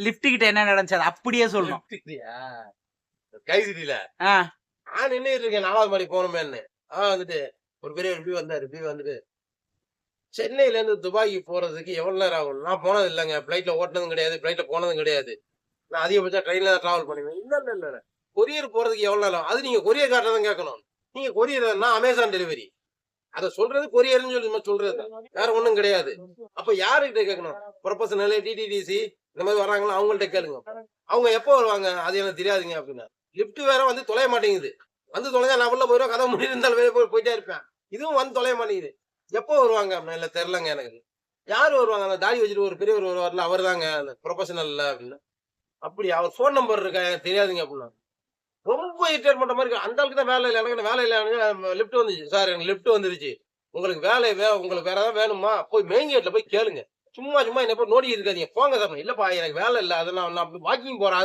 Lift கிட்ட என்ன நடந்துச்சு அது அப்படியே சொல்லணும். கைசிட்டில நான் நின்னுட்டு இருக்கேன் 4வது மாடி போகணுமேன்னு. வந்துட்டு ஒரு பெரிய ரிவ்யூ வந்தாரு. ரிவ்யூ வந்துட்டு சென்னையில இருந்து துபாய்க்கு போறதுக்கு எவ்வளவு நேரம் ஆகும்? நான் போனது இல்லைங்க. பிளைட்ல ஓட்டுனதும் கிடையாது. பிளைட்ல போனதும் கிடையாது. நான் அதிகபட்சம் ட்ரெயின்ல தான் டிராவல் பண்ணுவேன். இல்ல. கொரியர் போறதுக்கு எவ்வளவு நேரம்? அது நீங்க கொரியர் கார்ட்ட தான் கேட்கணும். நீங்க கொரியர் நான் அமேசான் டெலிவரி. அத சொல்றது கொரியர்னு சொல்லி சொல்றது. வேற ஒண்ணும் கிடையாது. அப்ப யாருகிட்ட கேட்கணும்? ப்ரொபஷனல், டிடிடிசி இந்த மாதிரி வர்றாங்களா அவங்கள்ட்ட கேளுங்க. அவங்க எப்போ வருவாங்க? அது எனக்கு தெரியாதுங்க அப்படின்னா. லிஃப்ட் வேற வந்து தொலைய மாட்டேங்குது. வந்து தொலைஞ்சா நான் உள்ள போயிடுவேன். கதவு மூடி இருந்தாலும் வெளியே போயிட்டே இருப்பேன். இதுவும் வந்து தொலைய மாட்டேங்குது. எப்போ வருவாங்க அப்படின்னா, இல்ல தெரியலங்க எனக்கு. யாரு வருவாங்க? அந்த தாடி வச்சுட்டு ஒரு பெரியவர் வருவார்ல, அவர் தாங்க அந்த ப்ரொபஷனல்ல அப்படின்னு. அப்படி அவர் ஃபோன் நம்பர் இருக்கா? எனக்கு தெரியாதுங்க அப்படின்னா. ரொம்ப இரிட்டேட் பண்ற மாதிரி இருக்கு. அந்த ஆளுக்கு தான் வேலை இல்ல. எனக்கு வேலை இல்ல. லிஃப்ட் வந்துச்சு. சார் எனக்கு லிஃப்ட் வந்துருச்சு. உங்களுக்கு உங்களுக்கு வேற ஏதாவது வேணுமா? போய் மெயின் கேட்ல போய் கேளுங்க. சும்மா என்ன போய் நோண்டிட்டு இருக்காதீங்க. போங்க சார். இல்லப்பா எனக்கு வேலை இல்ல. அதெல்லாம் நான் வாக்கிங் போறேன்.